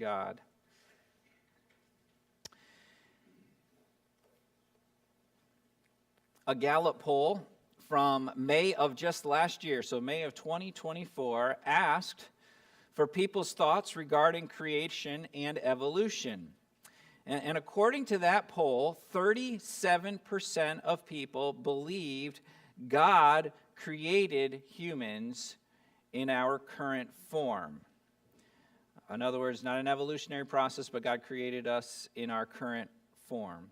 God. A Gallup poll from May of just last year, so May of 2024, asked for people's thoughts regarding creation and evolution. And according to that poll, 37% of people believed God created humans in our current form. In other words, not an evolutionary process, but God created us in our current form.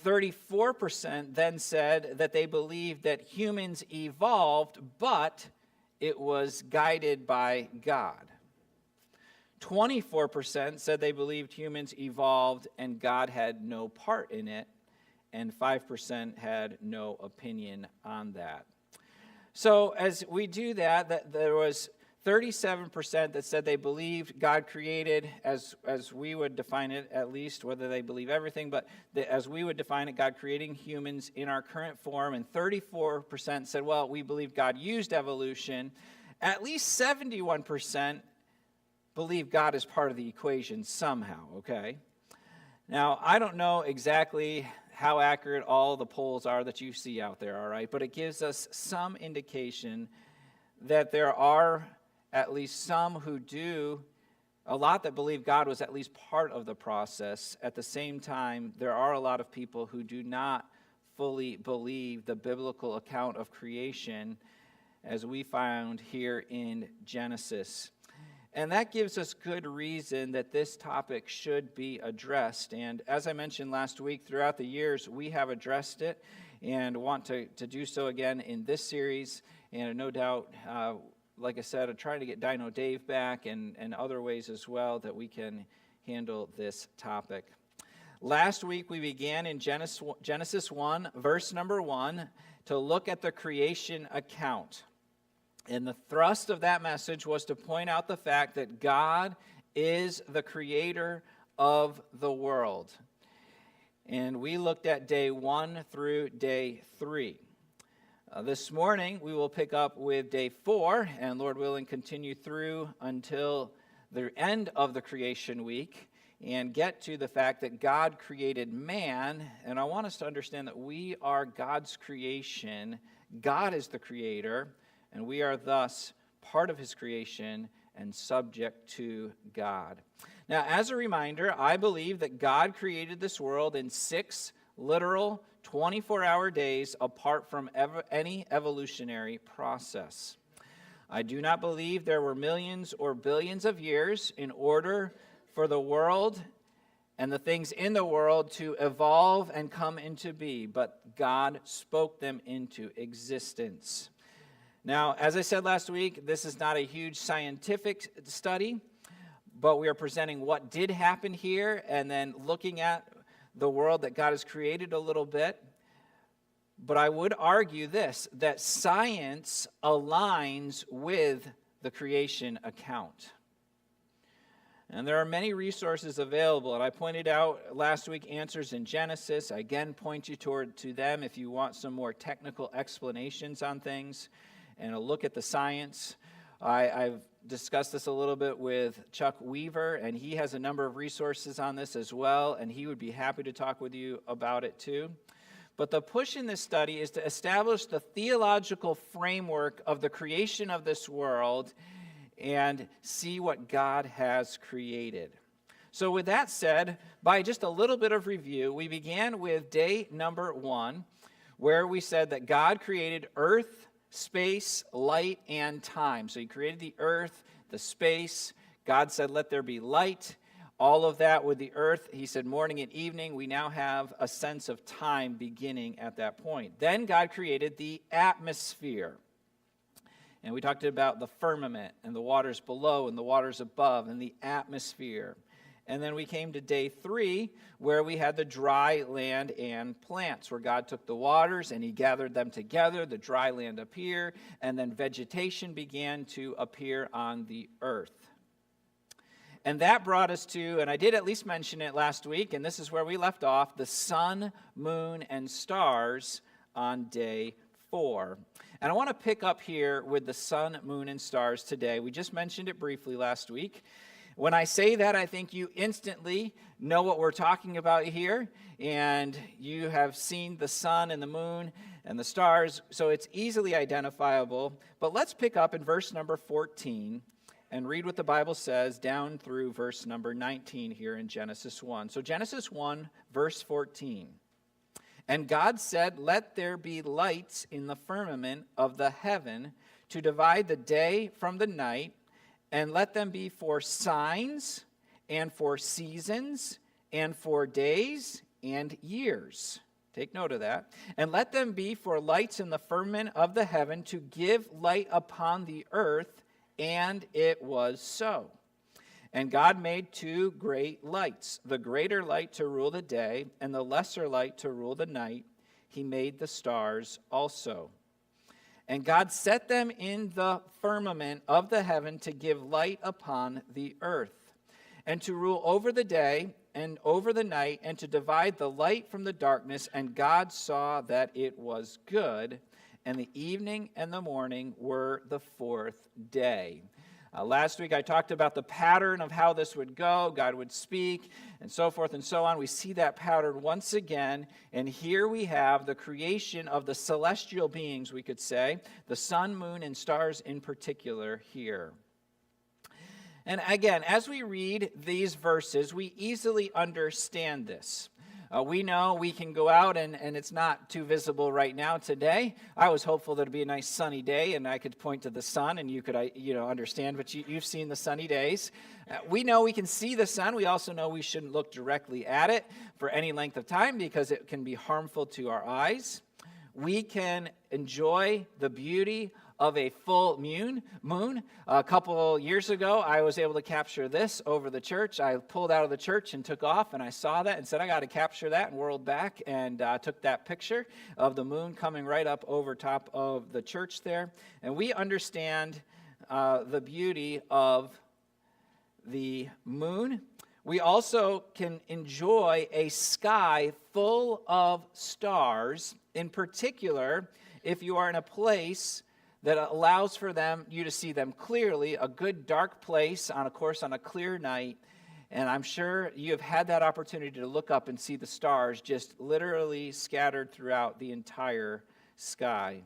34% then said that they believed that humans evolved, but it was guided by God. 24% said they believed humans evolved and God had no part in it, and 5% had no opinion on that. So as we do that there was 37% that said they believed God created, as we would define it at least, whether they believe everything, but as we would define it, God creating humans in our current form, and 34% said, well, we believe God used evolution. At least 71% believe God is part of the equation somehow, okay? Now, I don't know exactly how accurate all the polls are that you see out there, all right? But it gives us some indication that there are at least some who do, a lot that believe God was at least part of the process. At the same time, there are a lot of people who do not fully believe the biblical account of creation as we found here in Genesis. And that gives us good reason that this topic should be addressed. And as I mentioned last week, throughout the years, we have addressed it and want to do so again in this series. And no doubt, like I said, I'm trying to get Dino Dave back and other ways as well that we can handle this topic. Last week, we began in Genesis 1, verse number 1, to look at the creation account. And the thrust of that message was to point out the fact that God is the creator of the world. And we looked at day 1 through day 3. This morning, we will pick up with day 4, and Lord willing, continue through until the end of the creation week and get to the fact that God created man. And I want us to understand that we are God's creation. God is the creator, and we are thus part of his creation and subject to God. Now, as a reminder, I believe that God created this world in 6 literal 24-hour days apart from any evolutionary process. I do not believe there were millions or billions of years in order for the world and the things in the world to evolve and come into be, but God spoke them into existence. Now, as I said last week, this is not a huge scientific study, but we are presenting what did happen here and then looking at the world that God has created a little bit. But I would argue this, that science aligns with the creation account. And there are many resources available, and I pointed out last week Answers in Genesis. I again point you to them if you want some more technical explanations on things and a look at the science. I've discussed this a little bit with Chuck Weaver, and he has a number of resources on this as well, and he would be happy to talk with you about it too. But the push in this study is to establish the theological framework of the creation of this world and see what God has created. So with that said, by just a little bit of review, we began with day number 1, where we said that God created earth, space, light, and time. So he created the earth, the space. God said, let there be light. All of that with the earth, he said morning and evening. We now have a sense of time beginning at that point. Then God created the atmosphere. And we talked about the firmament and the waters below and the waters above and the atmosphere. And then we came to day 3, where we had the dry land and plants, where God took the waters and he gathered them together, the dry land appeared, and then vegetation began to appear on the earth. And that brought us to, and I did at least mention it last week, and this is where we left off, the sun, moon, and stars on day 4. And I want to pick up here with the sun, moon, and stars today. We just mentioned it briefly last week. When I say that, I think you instantly know what we're talking about here, and you have seen the sun and the moon and the stars, so it's easily identifiable. But let's pick up in verse number 14 and read what the Bible says down through verse number 19 here in Genesis 1. So Genesis 1, verse 14. And God said, "Let there be lights in the firmament of the heaven to divide the day from the night, and let them be for signs and for seasons and for days and years." Take note of that. "And let them be for lights in the firmament of the heaven to give light upon the earth. And it was so. And God made two great lights, the greater light to rule the day, and the lesser light to rule the night. He made the stars also. And God set them in the firmament of the heaven to give light upon the earth, and to rule over the day and over the night, and to divide the light from the darkness. And God saw that it was good. And the evening and the morning were the fourth day." Last week I talked about the pattern of how this would go. God would speak and so forth and so on. We see that pattern once again. And here we have the creation of the celestial beings, we could say, the sun, moon, and stars in particular here. And again, as we read these verses, we easily understand this. We know we can go out, and it's not too visible right now today. I was hopeful that it'd be a nice sunny day, and I could point to the sun, and you could understand, but you've seen the sunny days. We know we can see the sun. We also know we shouldn't look directly at it for any length of time because it can be harmful to our eyes. We can enjoy the beauty of a full moon. A couple years ago, I was able to capture this over the church. I pulled out of the church and took off, and I saw that and said, I got to capture that, and whirled back and took that picture of the moon coming right up over top of the church there. And we understand the beauty of the moon. We also can enjoy a sky full of stars, in particular, if you are in a place that allows for you to see them clearly, a good dark place, on a clear night. And I'm sure you have had that opportunity to look up and see the stars just literally scattered throughout the entire sky.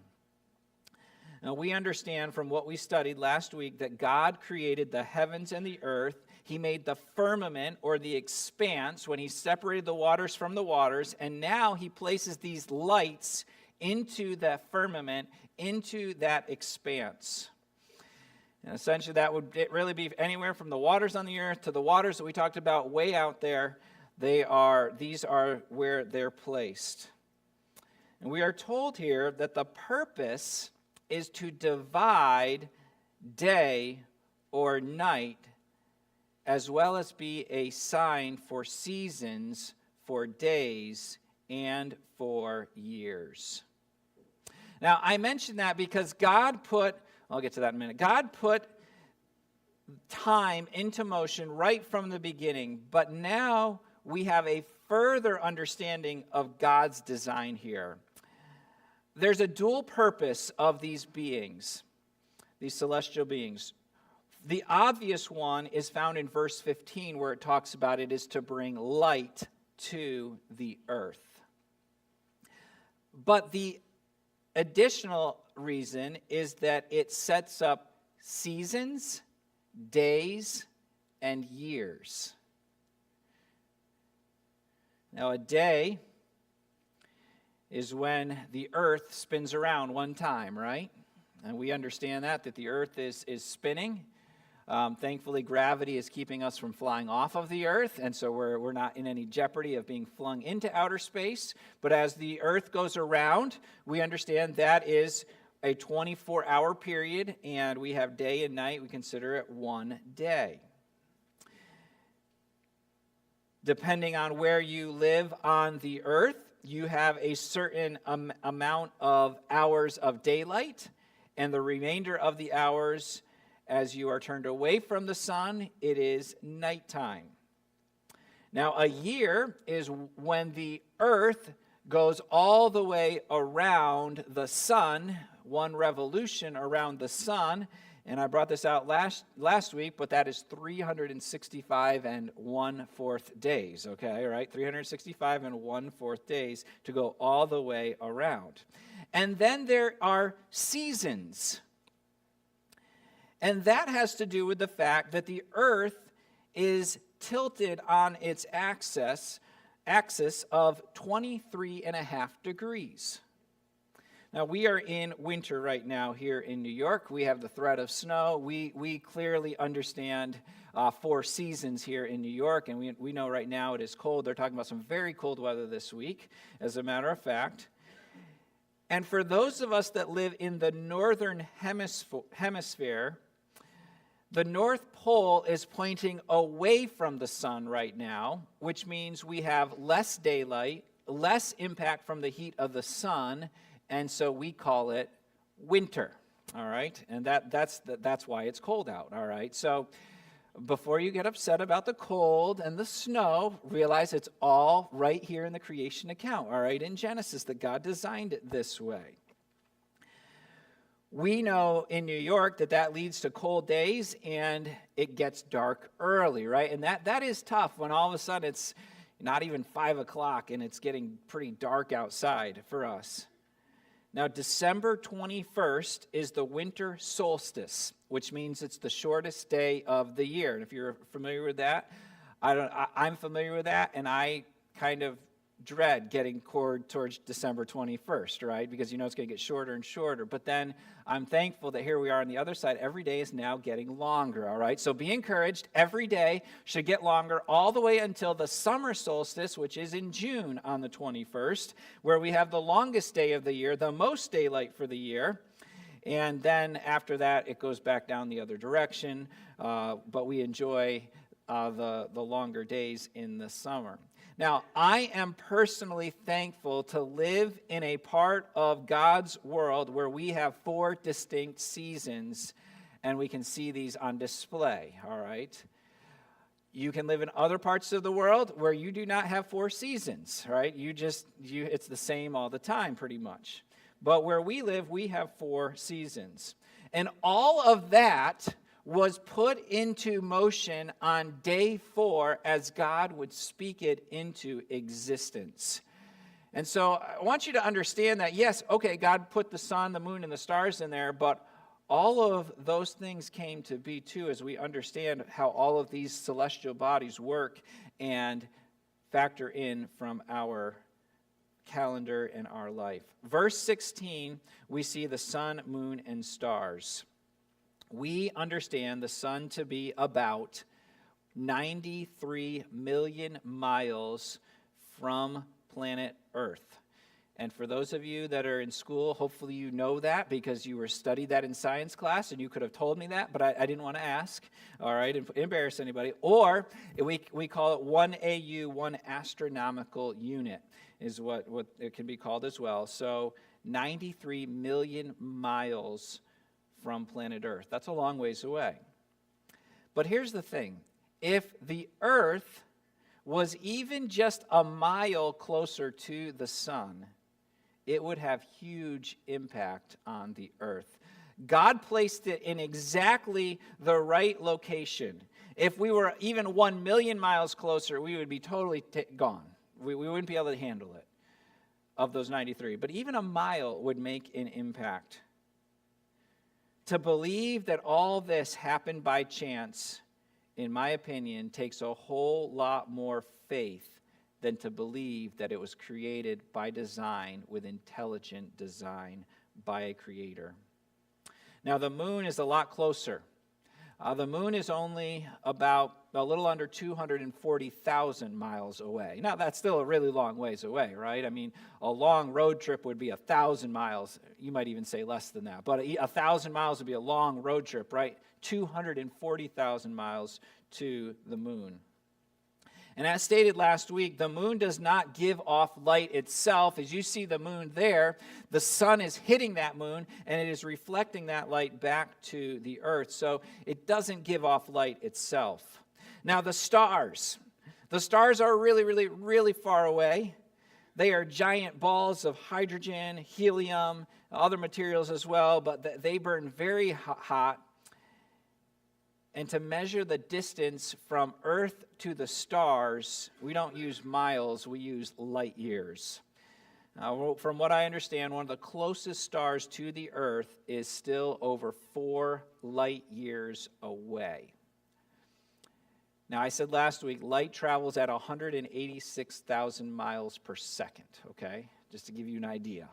Now, we understand from what we studied last week that God created the heavens and the earth. He made the firmament, or the expanse, when he separated the waters from the waters, and now he places these lights into that firmament, into that expanse. And essentially, that would really be anywhere from the waters on the earth to the waters that we talked about way out there. These are where they're placed. And we are told here that the purpose is to divide day or night, as well as be a sign for seasons, for days, and for years. Now, I mention that because I'll get to that in a minute. God put time into motion right from the beginning, but now we have a further understanding of God's design here. There's a dual purpose of these beings, these celestial beings. The obvious one is found in verse 15, where it talks about it is to bring light to the earth. But the additional reason is that it sets up seasons, days, and years. Now, a day is when the earth spins around one time, right? And we understand that the earth is spinning. Thankfully, gravity is keeping us from flying off of the earth, and so we're not in any jeopardy of being flung into outer space. But as the earth goes around, we understand that is a 24-hour period, and we have day and night. We consider it one day. Depending on where you live on the earth, you have a certain amount of hours of daylight, and the remainder of the hours, as you are turned away from the sun, it is nighttime. Now, a year is when the earth goes all the way around the sun, one revolution around the sun, And I brought this out last week, but that is 365 and 1/4 days, okay, right? 365 and 1/4 days to go all the way around. And then there are seasons. And that has to do with the fact that the earth is tilted on its axis of 23.5 degrees. Now, we are in winter right now here in New York. We have the threat of snow. We clearly understand 4 seasons here in New York, and we know right now it is cold. They're talking about some very cold weather this week, as a matter of fact. And for those of us that live in the northern hemisphere, the North Pole is pointing away from the sun right now, which means we have less daylight, less impact from the heat of the sun, and so we call it winter, all right? And that's why it's cold out, all right? So before you get upset about the cold and the snow, realize it's all right here in the creation account, all right, in Genesis, that God designed it this way. We know in New York that leads to cold days and it gets dark early, right? And that is tough when all of a sudden it's not even 5 o'clock and it's getting pretty dark outside for us. Now, December 21st is the winter solstice, which means it's the shortest day of the year. And if you're familiar with that, I'm familiar with that, and I kind of dread getting towards December 21st, right? Because you know it's going to get shorter and shorter. But then I'm thankful that here we are on the other side. Every day is now getting longer, all right? So be encouraged. Every day should get longer all the way until the summer solstice, which is in June on the 21st, where we have the longest day of the year, the most daylight for the year. And then after that, it goes back down the other direction. But we enjoy the longer days in the summer. Now, I am personally thankful to live in a part of God's world where we have 4 distinct seasons, and we can see these on display, all right? You can live in other parts of the world where you do not have 4 seasons, right? It's the same all the time, pretty much. But where we live, we have 4 seasons. And all of that was put into motion on day 4 as God would speak it into existence. And so I want you to understand that, yes, okay, God put the sun, the moon, and the stars in there, but all of those things came to be too as we understand how all of these celestial bodies work and factor in from our calendar and our life. Verse 16, we see the sun, moon, and stars. We understand the sun to be about 93 million miles from planet Earth. And for those of you that are in school, hopefully you know that because you studied that in science class and you could have told me that, but I didn't want to ask, all right, and embarrass anybody. Or we call it 1 AU, 1 astronomical unit is what it can be called as well. So 93 million miles from planet Earth. That's a long ways away. But here's the thing. If the Earth was even just a mile closer to the sun, it would have huge impact on the Earth. God placed it in exactly the right location. If we were even 1 million miles closer, we would be totally gone. We wouldn't be able to handle it of those 93. But even a mile would make an impact. To believe that all this happened by chance, in my opinion, takes a whole lot more faith than to believe that it was created by design with intelligent design by a creator. Now, the moon is a lot closer. The moon is only about a little under 240,000 miles away. Now, that's still a really long ways away, right? I mean, a long road trip would be 1,000 miles. You might even say less than that. But 1,000 miles would be a long road trip, right? 240,000 miles to the moon. And as stated last week, the moon does not give off light itself. As you see the moon there, the sun is hitting that moon, and it is reflecting that light back to the earth. So it doesn't give off light itself. Now the stars are really, really, really far away. They are giant balls of hydrogen, helium, other materials as well, but they burn very hot. And to measure the distance from Earth to the stars, we don't use miles, we use light years. Now, from what I understand, one of the closest stars to the Earth is still over 4 light years away. Now, I said last week, light travels at 186,000 miles per second, okay? Just to give you an idea.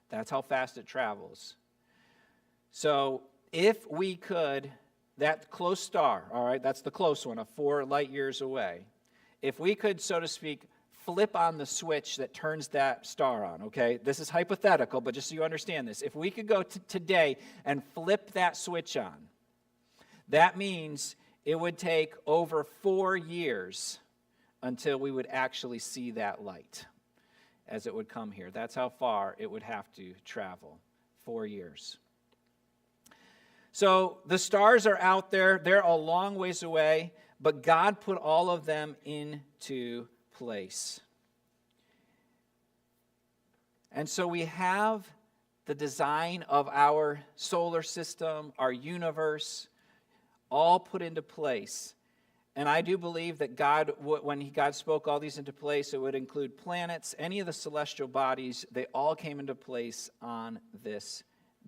That's how fast it travels. So, if we could, that close star, all right, that's the close one, 4 light years away. If we could, so to speak, flip on the switch that turns that star on, okay? This is hypothetical, but just so you understand this. If we could go today and flip that switch on, that means it would take over 4 years until we would actually see that light as it would come here. That's how far it would have to travel, 4 years. So the stars are out there. They're a long ways away, but God put all of them into place. And so we have the design of our solar system, our universe, all put into place. And I do believe that God, when God spoke all these into place, it would include planets, any of the celestial bodies, they all came into place on this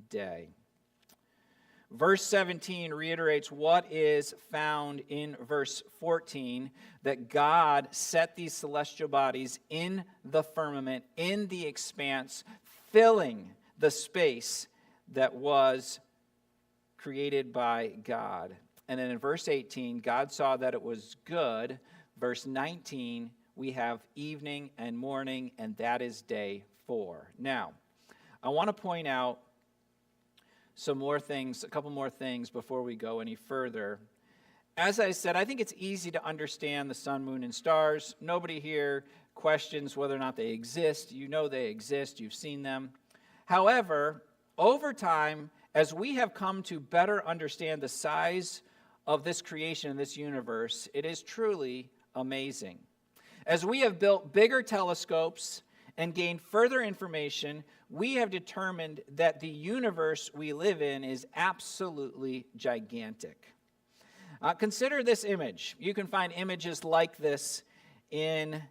day. Verse 17 reiterates what is found in verse 14, that God set these celestial bodies in the firmament, in the expanse, filling the space that was created by God. And then in verse 18, God saw that it was good. Verse 19, we have evening and morning, and that is day 4. Now, I want to point out some more things, a couple more things before we go any further. As I said, I think it's easy to understand the sun, moon, and stars. Nobody here questions whether or not they exist. You know they exist. You've seen them. However, over time, as we have come to better understand the size of this creation and this universe, it is truly amazing. As we have built bigger telescopes and gained further information, we have determined that the universe we live in is absolutely gigantic. Consider this image. You can find images like this in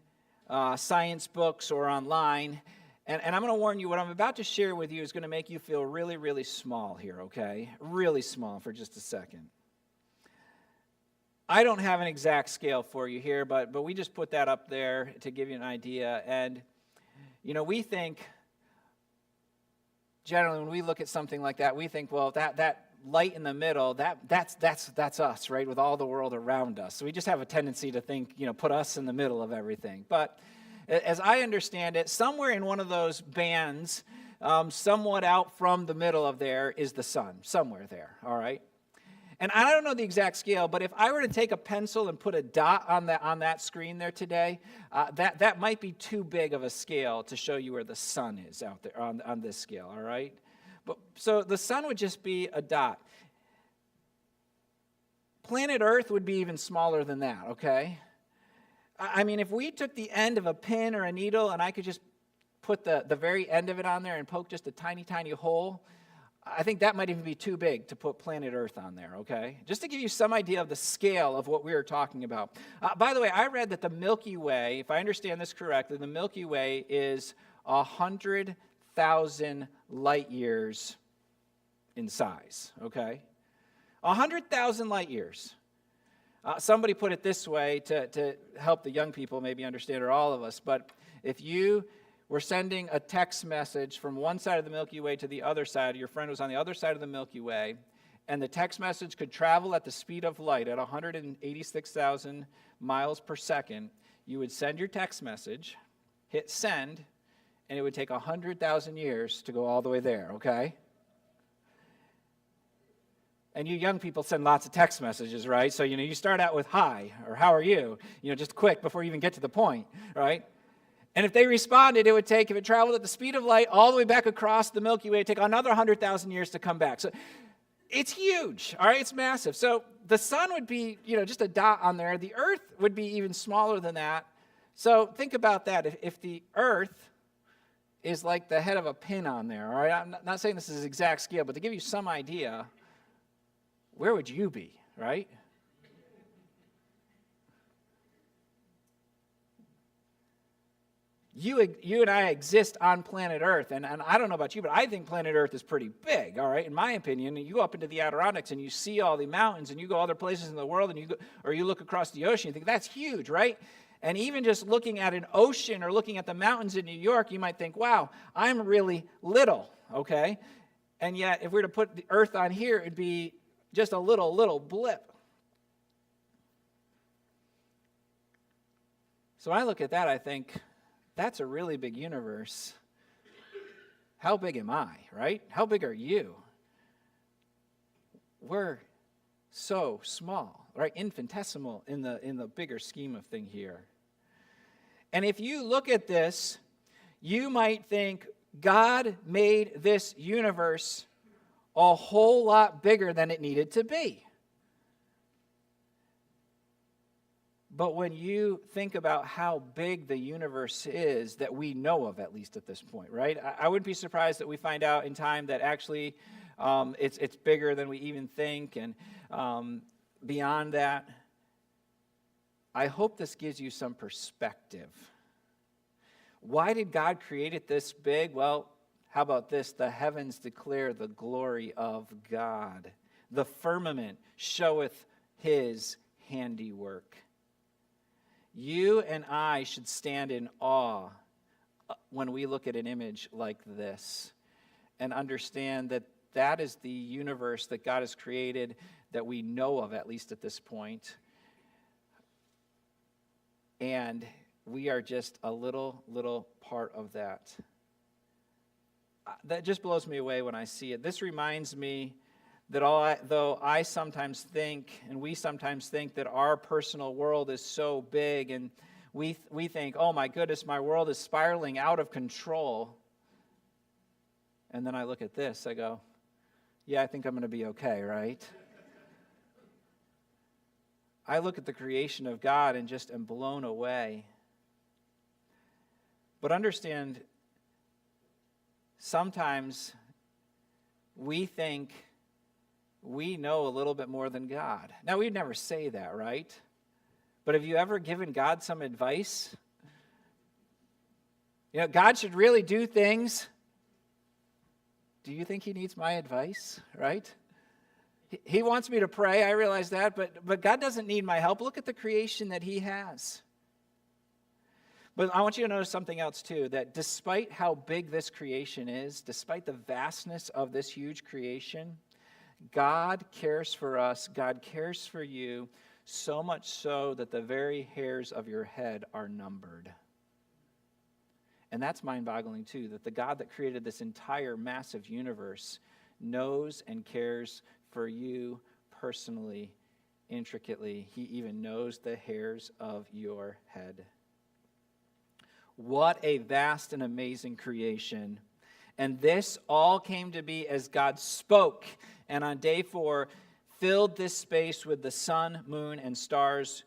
science books or online. And I'm going to warn you, what I'm about to share with you is going to make you feel really, really small here, okay? Really small for just a second. I don't have an exact scale for you here, but we just put that up there to give you an idea. And, you know, we think, generally when we look at something like that, we think, well, that light in the middle, that's us, right, with all the world around us. So we just have a tendency to think, you know, put us in the middle of everything. But as I understand it, somewhere in one of those bands, somewhat out from the middle of there is the sun, somewhere there, all right? And I don't know the exact scale, but if I were to take a pencil and put a dot on that screen there today, that might be too big of a scale to show you where the sun is out there on this scale, all right? But so the sun would just be a dot. Planet Earth would be even smaller than that, okay? I mean, if we took the end of a pin or a needle and I could just put the very end of it on there and poke just a tiny, tiny hole, I think that might even be too big to put planet Earth on there, okay? Just to give you some idea of the scale of what we are talking about. By the way, I read that the Milky Way, if I understand this correctly, the Milky Way is 100,000 light years in size, okay? 100,000 light years. Somebody put it this way to help the young people maybe understand, or all of us, but if you were sending a text message from one side of the Milky Way to the other side, your friend was on the other side of the Milky Way, and the text message could travel at the speed of light at 186,000 miles per second, you would send your text message, hit send, and it would take 100,000 years to go all the way there, okay? And you young people send lots of text messages, right? So, you know, you start out with hi, or how are you? You know, just quick before you even get to the point, right? And if they responded, it would take, if it traveled at the speed of light all the way back across the Milky Way, it'd take another 100,000 years to come back. So it's huge, all right? It's massive. So the sun would be, you know, just a dot on there. The earth would be even smaller than that. So think about that. If the earth is like the head of a pin on there, all right? I'm not saying this is exact scale, but to give you some idea, where would you be, right? you and I exist on planet Earth, and I don't know about you, but I think planet Earth is pretty big, all right, in my opinion. And you go up into the Adirondacks, and you see all the mountains, and you go other places in the world, and you look across the ocean, you think, that's huge, right? And even just looking at an ocean or looking at the mountains in New York, you might think, wow, I'm really little, okay? And yet, if we were to put the Earth on here, it'd be just a little blip. So I look at that, I think, that's a really big universe. How big am I, right? How big are you? We're so small, right? Infinitesimal in the bigger scheme of thing here. And if you look at this, you might think God made this universe a whole lot bigger than it needed to be. But when you think about how big the universe is that we know of, at least at this point, right? I wouldn't be surprised that we find out in time that actually it's bigger than we even think. And beyond that, I hope this gives you some perspective. Why did God create it this big? Well, how about this? The heavens declare the glory of God. The firmament showeth his handiwork. You and I should stand in awe when we look at an image like this and understand that that is the universe that God has created that we know of, at least at this point. And we are just a little part of that. That just blows me away when I see it. This reminds me that though I sometimes think, and we sometimes think, that our personal world is so big, and we think, oh my goodness, my world is spiraling out of control. And then I look at this, I go, yeah, I think I'm going to be okay, right? I look at the creation of God and just am blown away. But understand, sometimes we think we know a little bit more than God. Now, we'd never say that, right? But have you ever given God some advice? You know, God should really do things. Do you think he needs my advice, right? He wants me to pray, I realize that, but God doesn't need my help. Look at the creation that he has. But I want you to notice something else too, that despite how big this creation is, despite the vastness of this huge creation, God cares for us, God cares for you, so much so that the very hairs of your head are numbered. And that's mind-boggling too, that the God that created this entire massive universe knows and cares for you personally, intricately. He even knows the hairs of your head. What a vast and amazing creation. And this all came to be as God spoke, and on day 4 filled this space with the sun, moon, and stars,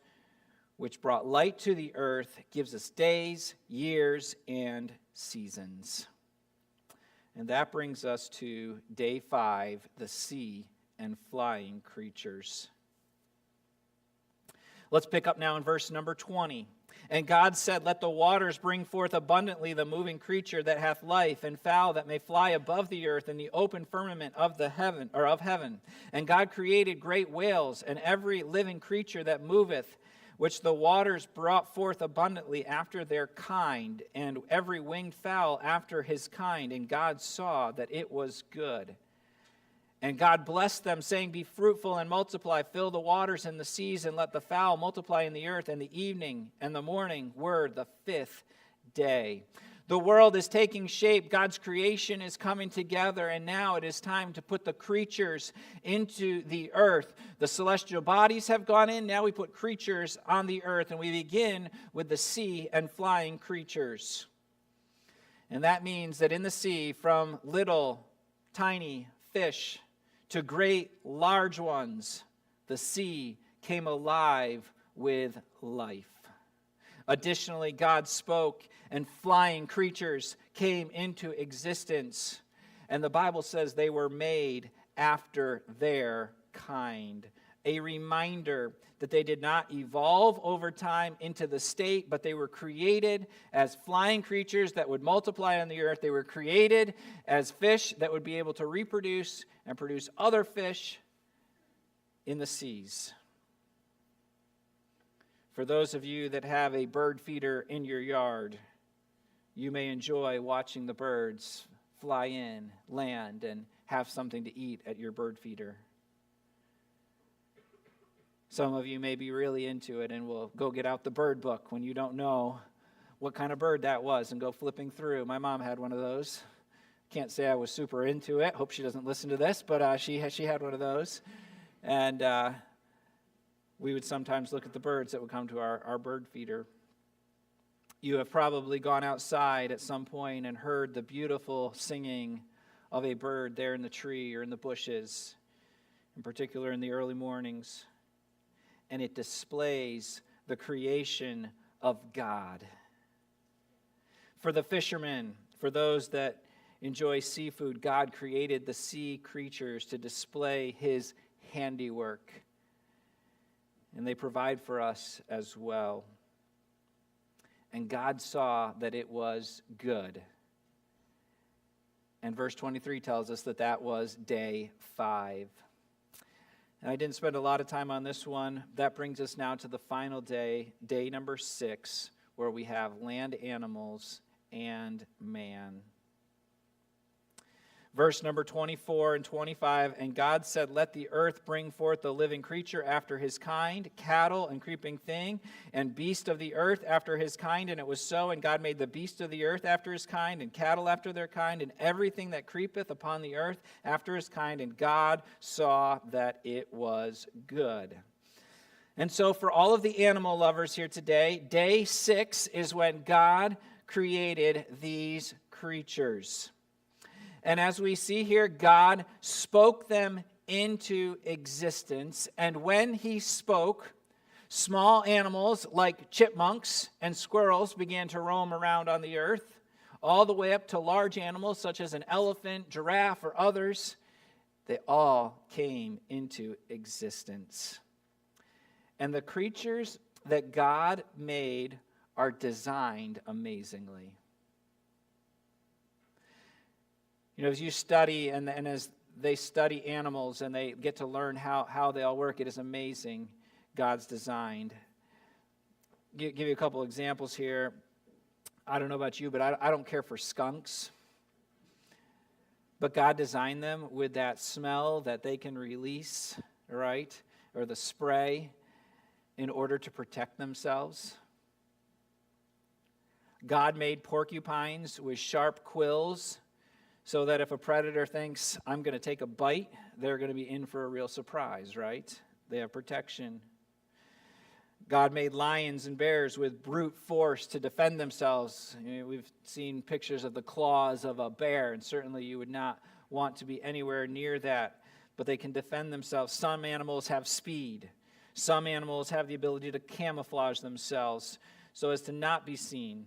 which brought light to the earth, gives us days, years, and seasons. And that brings us to day 5, the sea and flying creatures. Let's pick up now in verse number 20. And God said, let the waters bring forth abundantly the moving creature that hath life, and fowl that may fly above the earth in the open firmament of the heaven, or of heaven. And God created great whales and every living creature that moveth, which the waters brought forth abundantly after their kind, and every winged fowl after his kind. And God saw that it was good. And God blessed them, saying, be fruitful and multiply, fill the waters and the seas, and let the fowl multiply in the earth. And the evening and the morning were the 5th day. The world is taking shape. God's creation is coming together, and now it is time to put the creatures into the earth. The celestial bodies have gone in. Now we put creatures on the earth, and we begin with the sea and flying creatures. And that means that in the sea, from little, tiny fish to great, large ones, the sea came alive with life. Additionally, God spoke, and flying creatures came into existence. And the Bible says they were made after their kind, a reminder that they did not evolve over time into the state, but they were created as flying creatures that would multiply on the earth. They were created as fish that would be able to reproduce and produce other fish in the seas. For those of you that have a bird feeder in your yard, you may enjoy watching the birds fly in, land, and have something to eat at your bird feeder. Some of you may be really into it and will go get out the bird book when you don't know what kind of bird that was and go flipping through. My mom had one of those. Can't say I was super into it. Hope she doesn't listen to this, but she had one of those. And we would sometimes look at the birds that would come to our bird feeder. You have probably gone outside at some point and heard the beautiful singing of a bird there in the tree or in the bushes, in particular in the early mornings. And it displays the creation of God. For the fishermen, for those that enjoy seafood, God created the sea creatures to display his handiwork. And they provide for us as well. And God saw that it was good. And verse 23 tells us that that was day 5. And I didn't spend a lot of time on this one. That brings us now to the final day, day number 6, where we have land animals and man. Verse number 24 and 25, and God said, let the earth bring forth a living creature after his kind, cattle and creeping thing, and beast of the earth after his kind. And it was so, and God made the beast of the earth after his kind, and cattle after their kind, and everything that creepeth upon the earth after his kind. And God saw that it was good. And so for all of the animal lovers here today, day 6 is when God created these creatures. And as we see here, God spoke them into existence. And when he spoke, small animals like chipmunks and squirrels began to roam around on the earth, all the way up to large animals such as an elephant, giraffe, or others. They all came into existence. And the creatures that God made are designed amazingly. You know, as you study and as they study animals and they get to learn how they all work, it is amazing, God's designed. Give you a couple examples here. I don't know about you, but I don't care for skunks. But God designed them with that smell that they can release, right? Or the spray in order to protect themselves. God made porcupines with sharp quills so that if a predator thinks, I'm going to take a bite, they're going to be in for a real surprise, right? They have protection. God made lions and bears with brute force to defend themselves. You know, we've seen pictures of the claws of a bear, and certainly you would not want to be anywhere near that, but they can defend themselves. Some animals have speed. Some animals have the ability to camouflage themselves so as to not be seen.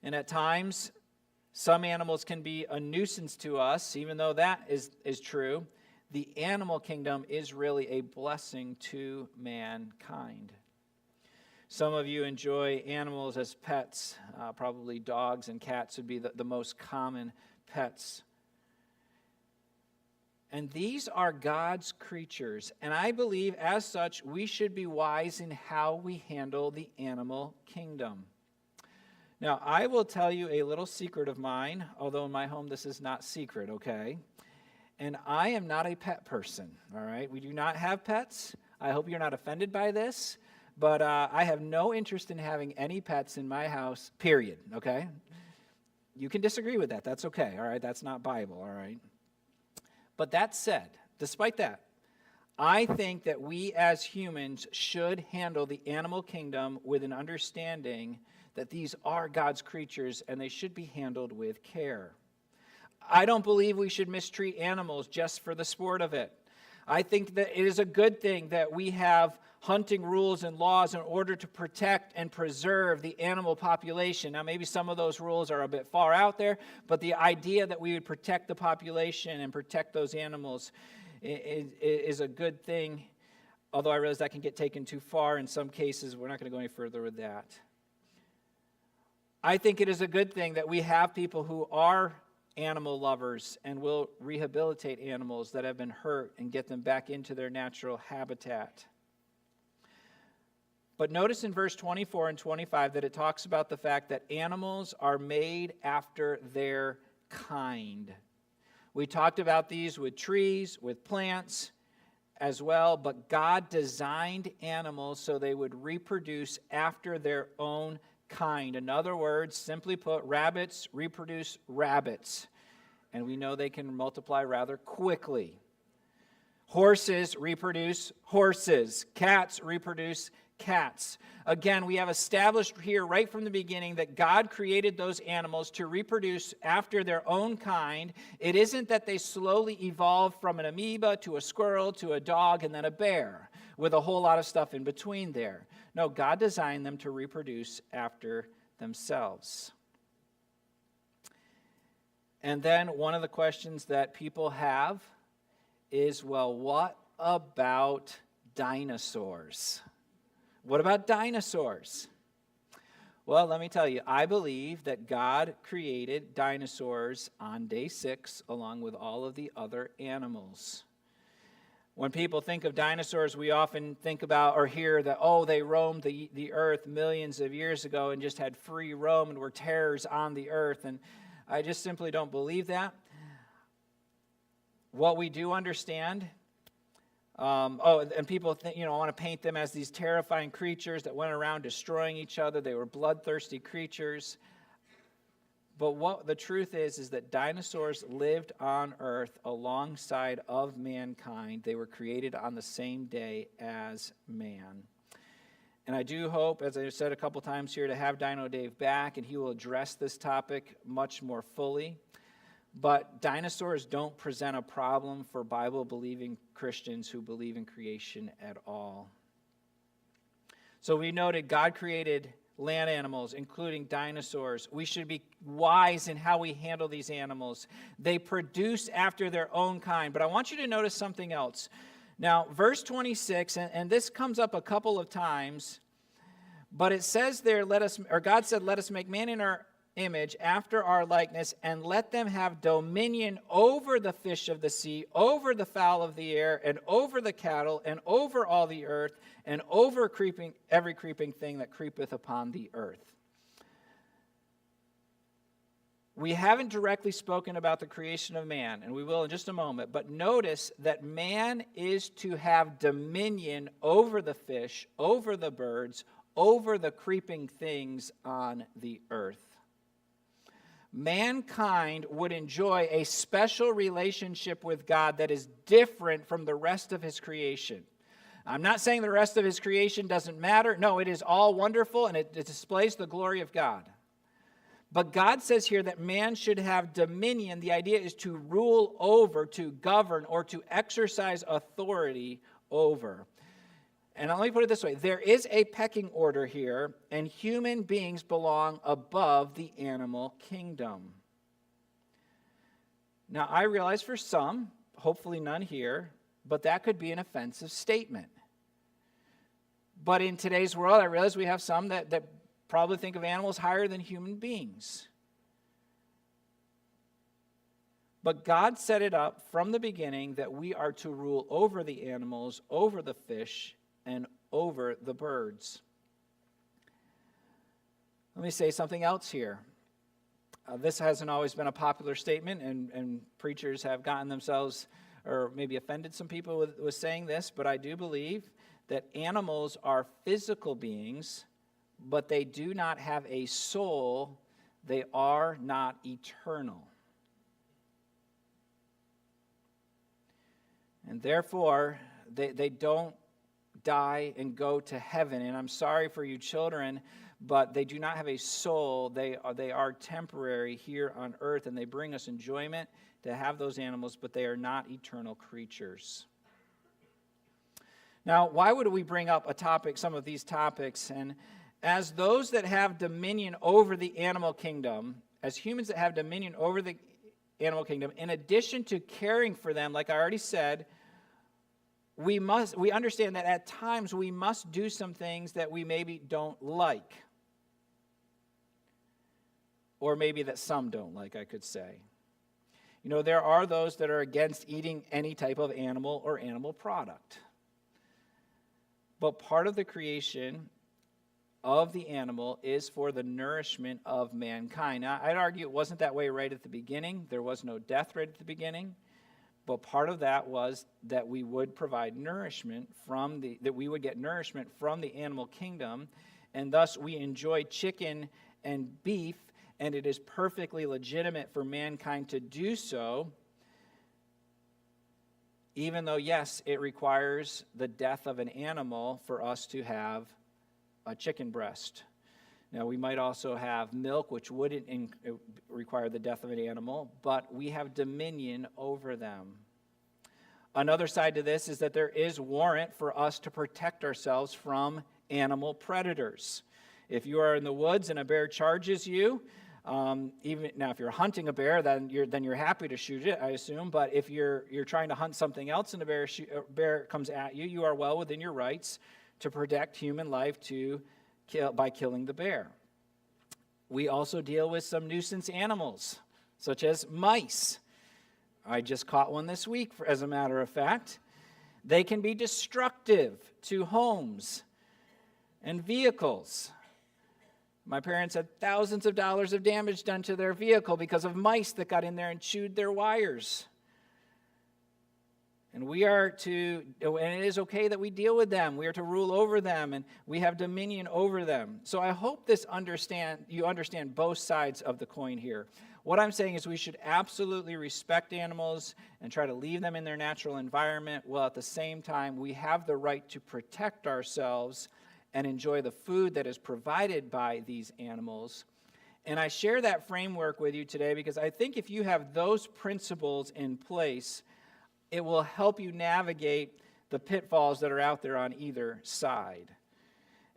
And at times, some animals can be a nuisance to us, even though that is true. The animal kingdom is really a blessing to mankind. Some of you enjoy animals as pets. Probably dogs and cats would be the most common pets. And these are God's creatures. And I believe, as such, we should be wise in how we handle the animal kingdom. Now, I will tell you a little secret of mine, although in my home this is not secret, okay? And I am not a pet person, all right? We do not have pets. I hope you're not offended by this, but I have no interest in having any pets in my house, period, okay? You can disagree with that. That's okay, all right? That's not Bible, all right? But that said, despite that, I think that we as humans should handle the animal kingdom with an understanding that these are God's creatures and they should be handled with care. I don't believe we should mistreat animals just for the sport of it. I think that it is a good thing that we have hunting rules and laws in order to protect and preserve the animal population. Now, maybe some of those rules are a bit far out there, but the idea that we would protect the population and protect those animals is a good thing, although I realize that can get taken too far in some cases. We're not going to go any further with that. I think it is a good thing that we have people who are animal lovers and will rehabilitate animals that have been hurt and get them back into their natural habitat. But notice in verse 24 and 25 that it talks about the fact that animals are made after their kind. We talked about these with trees, with plants as well, but God designed animals so they would reproduce after their own kind. In other words, simply put, rabbits reproduce rabbits, and we know they can multiply rather quickly. Horses reproduce horses. Cats reproduce cats. Again, we have established here right from the beginning that God created those animals to reproduce after their own kind. It isn't that they slowly evolved from an amoeba to a squirrel to a dog and then a bear with a whole lot of stuff in between there. No, God designed them to reproduce after themselves. And then one of the questions that people have is, well, what about dinosaurs? What about dinosaurs? Well, let me tell you, I believe that God created dinosaurs on day 6 along with all of the other animals. When people think of dinosaurs, we often think about or hear that, oh, they roamed the earth millions of years ago and just had free roam and were terrors on the earth. And I just simply don't believe that. What we do understand, and people think, want to paint them as these terrifying creatures that went around destroying each other. They were bloodthirsty creatures. But what the truth is that dinosaurs lived on earth alongside of mankind. They were created on the same day as man. And I do hope, as I said a couple times here, to have Dino Dave back, and he will address this topic much more fully. But dinosaurs don't present a problem for Bible-believing Christians who believe in creation at all. So we noted God created land animals, including dinosaurs. We should be wise in how we handle these animals. They produce after their own kind. But I want you to notice something else. Now, verse 26, and this comes up a couple of times, but it says there, God said, let us make man in our image after our likeness, and let them have dominion over the fish of the sea, over the fowl of the air, and over the cattle, and over all the earth, and over every creeping thing that creepeth upon the earth. We haven't directly spoken about the creation of man, and we will in just a moment, but notice that man is to have dominion over the fish, over the birds, over the creeping things on the earth. Mankind would enjoy a special relationship with God that is different from the rest of his creation. I'm not saying the rest of his creation doesn't matter. No, it is all wonderful, and it displays the glory of God. But God says here that man should have dominion. The idea is to rule over, to govern, or to exercise authority over. And let me put it this way. There is a pecking order here, and human beings belong above the animal kingdom. Now, I realize for some, hopefully none here, but that could be an offensive statement. But in today's world, I realize we have some that probably think of animals higher than human beings. But God set it up from the beginning that we are to rule over the animals, over the fish, and over the birds. Let me say something else here. This hasn't always been a popular statement, and preachers have gotten themselves, or maybe offended some people with saying this, but I do believe that animals are physical beings, but they do not have a soul. They are not eternal. And therefore, they don't die and go to heaven. And I'm sorry for you children, but they do not have a soul. They are temporary here on earth, and they bring us enjoyment to have those animals, but they are not eternal creatures. Now, why would we bring up some of these topics? And as those that have dominion over the animal kingdom, as humans that have dominion over the animal kingdom, in addition to caring for them, like I already said, we understand that at times we must do some things that we maybe don't like. Or maybe that some don't like, I could say. You know, there are those that are against eating any type of animal or animal product. But part of the creation of the animal is for the nourishment of mankind. Now, I'd argue it wasn't that way right at the beginning. There was no death right at the beginning. But part of that was that we would provide nourishment that we would get nourishment from the animal kingdom. And thus we enjoy chicken and beef, and it is perfectly legitimate for mankind to do so, even though, yes, it requires the death of an animal for us to have a chicken breast. Now, we might also have milk, which wouldn't require the death of an animal, but we have dominion over them. Another side to this is that there is warrant for us to protect ourselves from animal predators. If you are in the woods and a bear charges you, if you're hunting a bear, then you're happy to shoot it, I assume. But if you're trying to hunt something else and a bear comes at you, you are well within your rights to protect human life by killing the bear. We also deal with some nuisance animals, such as mice. I just caught one this week, as a matter of fact. They can be destructive to homes and vehicles. My parents had thousands of dollars of damage done to their vehicle because of mice that got in there and chewed their wires. And it is okay that we deal with them. We are to rule over them, and we have dominion over them. So I hope you understand both sides of the coin here. What I'm saying is we should absolutely respect animals and try to leave them in their natural environment, while at the same time we have the right to protect ourselves and enjoy the food that is provided by these animals. And I share that framework with you today because I think if you have those principles in place, it will help you navigate the pitfalls that are out there on either side.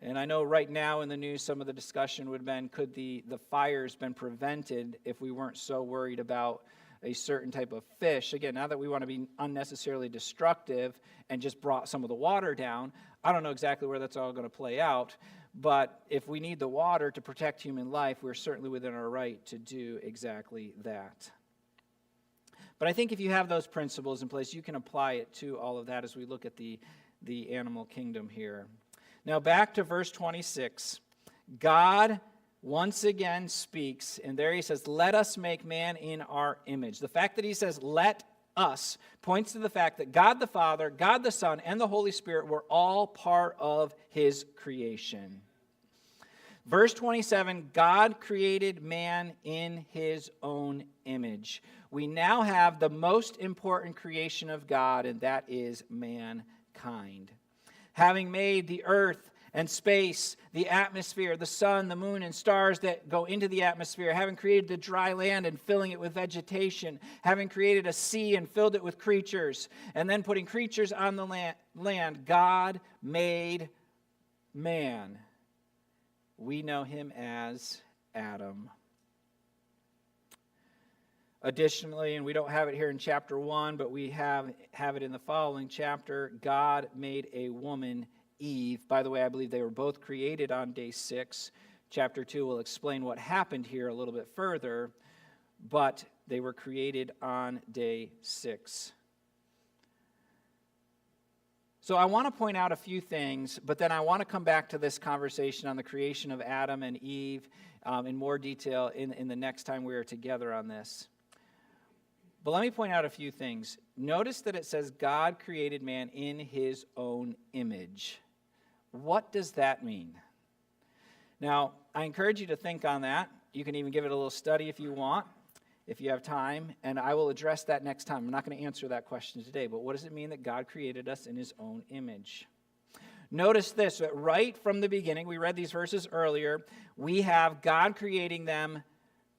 And I know right now in the news, some of the discussion would have been, could the fires been prevented if we weren't so worried about a certain type of fish? Again, now that we want to be unnecessarily destructive and just brought some of the water down, I don't know exactly where that's all going to play out. But if we need the water to protect human life, we're certainly within our right to do exactly that. But I think if you have those principles in place, you can apply it to all of that as we look at the animal kingdom here. Now back to verse 26. God once again speaks, and there he says, let us make man in our image. The fact that he says, let us, points to the fact that God the Father, God the Son, and the Holy Spirit were all part of his creation. Verse 27, God created man in his own image. We now have the most important creation of God, and that is mankind. Having made the earth and space, the atmosphere, the sun, the moon, and stars that go into the atmosphere, having created the dry land and filling it with vegetation, having created a sea and filled it with creatures, and then putting creatures on the land, God made man. We know him as Adam. Additionally, and we don't have it here in chapter 1, but we have it in the following chapter, God made a woman, Eve. By the way, I believe they were both created on day 6. Chapter 2 will explain what happened here a little bit further, but they were created on day 6. So I want to point out a few things, but then I want to come back to this conversation on the creation of Adam and Eve in more detail in the next time we are together on this. But let me point out a few things. Notice that it says God created man in his own image. What does that mean? Now, I encourage you to think on that. You can even give it a little study if you want, if you have time, and I will address that next time. I'm not going to answer that question today, but what does it mean that God created us in his own image? Notice this, that right from the beginning, we read these verses earlier, we have God creating them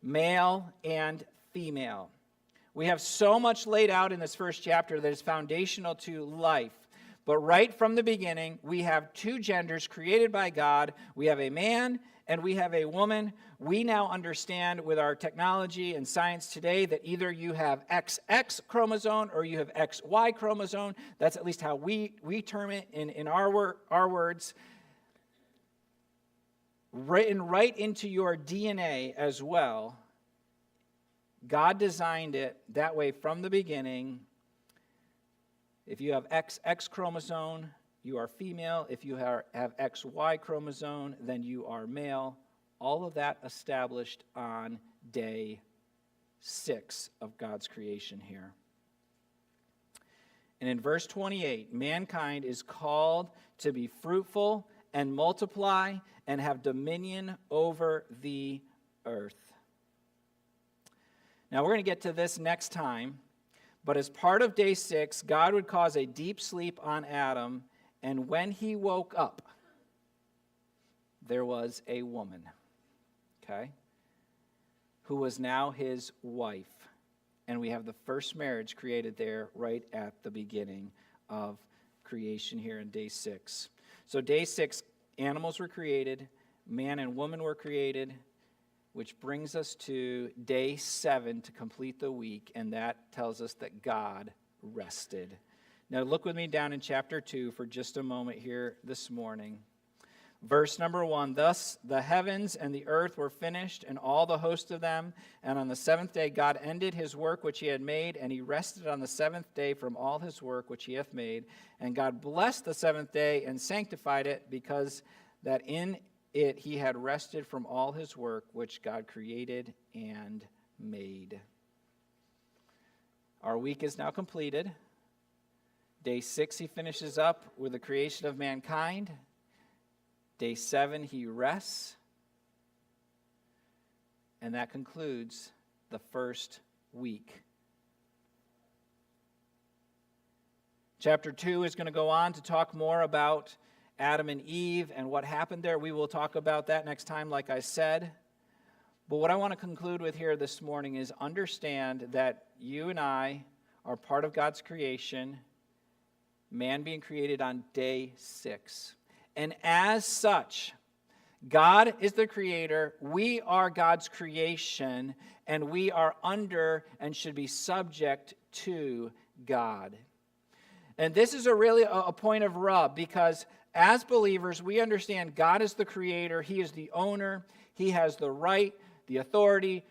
male and female. We have so much laid out in this first chapter that is foundational to life. But right from the beginning, we have two genders created by God. We have a man and we have a woman, we now understand with our technology and science today that either you have XX chromosome or you have XY chromosome. That's at least how we term it in our words. Written right into your DNA as well. God designed it that way from the beginning. If you have XX chromosome, you are female. If you have XY chromosome, then you are male. All of that established on day 6 of God's creation here. And in verse 28, mankind is called to be fruitful and multiply and have dominion over the earth. Now, we're going to get to this next time, but as part of day 6, God would cause a deep sleep on Adam, and when he woke up, there was a woman, okay, who was now his wife. And we have the first marriage created there right at the beginning of creation here in day 6. So day 6, animals were created, man and woman were created, which brings us to day 7 to complete the week, and that tells us that God rested. Now look with me down in chapter 2 for just a moment here this morning. Verse number 1, thus the heavens and the earth were finished, and all the host of them. And on the 7th day God ended his work which he had made, and he rested on the 7th day from all his work which he hath made. And God blessed the 7th day and sanctified it, because that in it he had rested from all his work which God created and made. Our week is now completed. Day 6 he finishes up with the creation of mankind. Day 7 he rests. And that concludes the first week. Chapter 2 is going to go on to talk more about Adam and Eve and what happened there. We will talk about that next time, like I said. But what I want to conclude with here this morning is understand that you and I are part of God's creation, man being created on day 6. And as such, God is the creator, we are God's creation, and we are under and should be subject to God. And this is a point of rub, because as believers, we understand God is the creator, he is the owner, he has the right, the authority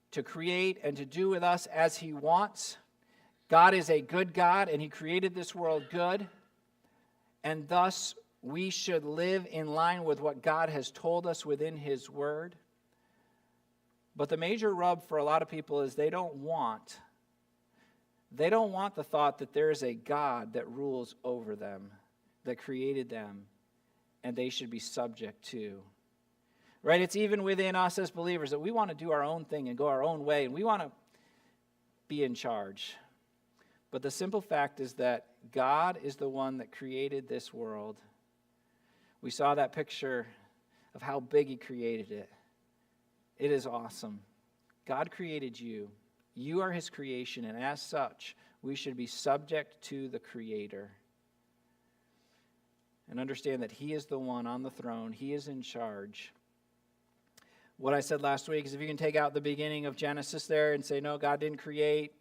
to create and to do with us as he wants. God is a good God, and he created this world good, and thus we should live in line with what God has told us within his word. But the major rub for a lot of people is they don't want the thought that there is a God that rules over them, that created them, and they should be subject to. Right? It's even within us as believers that we want to do our own thing and go our own way, and we want to be in charge. But the simple fact is that God is the one that created this world. We saw that picture of how big he created it. It is awesome. God created you. You are his creation, and as such, we should be subject to the Creator. And understand that he is the one on the throne. He is in charge. What I said last week is if you can take out the beginning of Genesis there and say, no, God didn't create,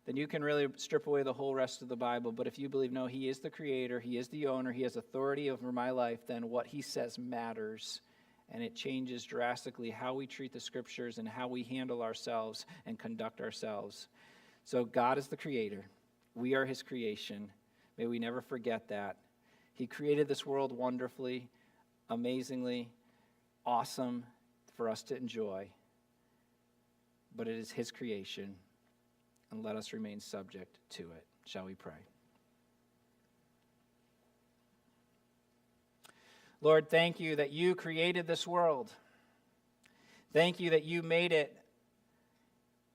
then you can really strip away the whole rest of the Bible. But if you believe, no, he is the creator, he is the owner, he has authority over my life, then what he says matters. And it changes drastically how we treat the scriptures and how we handle ourselves and conduct ourselves. So God is the creator. We are his creation. May we never forget that. He created this world wonderfully, amazingly, awesome for us to enjoy. But it is his creation. And let us remain subject to it. Shall we pray? Lord, thank you that you created this world. Thank you that you made it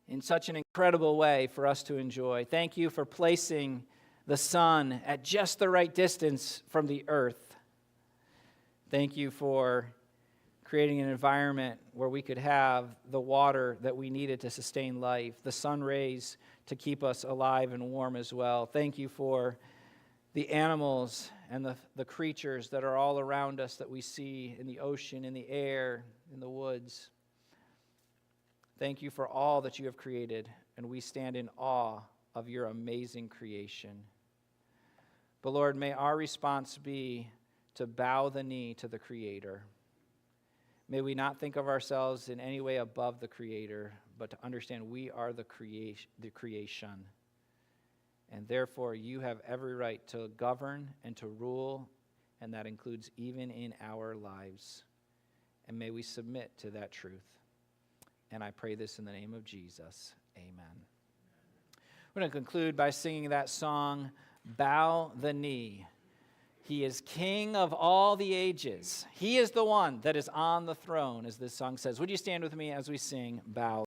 in such an incredible way for us to enjoy. Thank you for placing the sun at just the right distance from the earth. Thank you for creating an environment where we could have the water that we needed to sustain life, the sun rays to keep us alive and warm as well. Thank you for the animals and the creatures that are all around us that we see in the ocean, in the air, in the woods. Thank you for all that you have created, and we stand in awe of your amazing creation. But Lord, may our response be to bow the knee to the Creator. May we not think of ourselves in any way above the Creator, but to understand we are the creation. And therefore, you have every right to govern and to rule, and that includes even in our lives. And may we submit to that truth. And I pray this in the name of Jesus. Amen. We're going to conclude by singing that song, Bow the Knee. He is King of all the ages. He is the one that is on the throne, as this song says. Would you stand with me as we sing, Bow